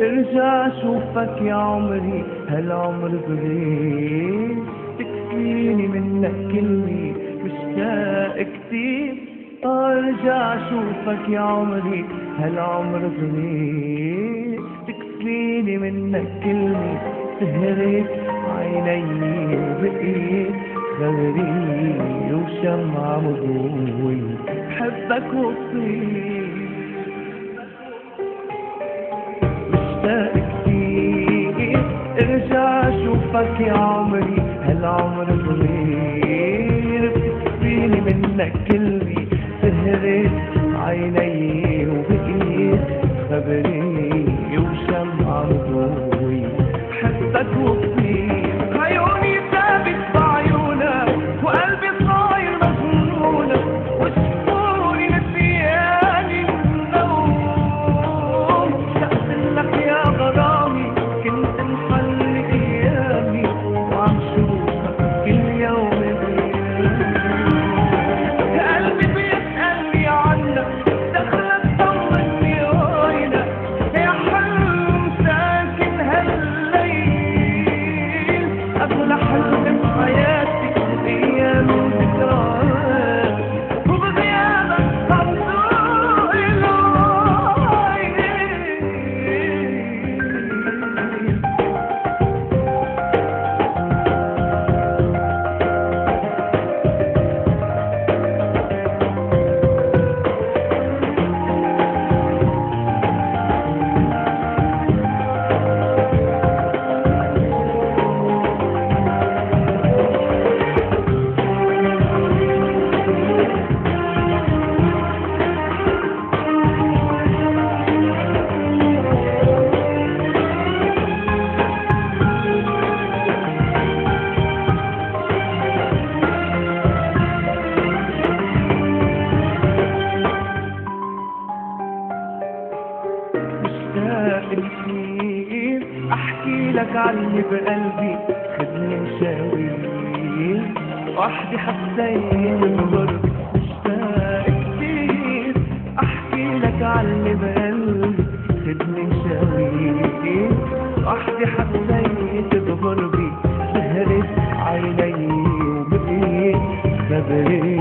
ارجع شوفك يا عمري، هالعمر بغير تكفيني منك كلمة، مشتاق كتير. ارجع شوفك يا عمري، هالعمر بغير تكفيني منك كلمة، سهرت عيني وبقيت غيري وشمعة مضوي، بحبك وبطير مشتاق كتير. ارجع شوفك يا عمري، هالعمر صغير بتكفيني منك كلمة، سهرت عيني وبقيت خبري وشمعة مضوي، بحبك وبطير. عيوني ثابت بعيونك وقلبي صاير مجنونك، وشفوني نسياني النوم. شقت لك يا غرامي كنت محل ايامي، وعم شوفك كل يوم قلبي بيسألني عنك، دخلك طمني وينك يا حلم ساكن هالليل. أغلى حلم بحياتي أيام وذكريات، وبغيابك عم سوق العين. مشتاق كتير احكي لك عني بقلبي، خدني مشاوير وحدي حسيت بغربي. مشتاق كتير احكي لك عني بقلبي، خدني مشاوير وحدي حسيت بغربي، سهرت عيني وبقيت خبري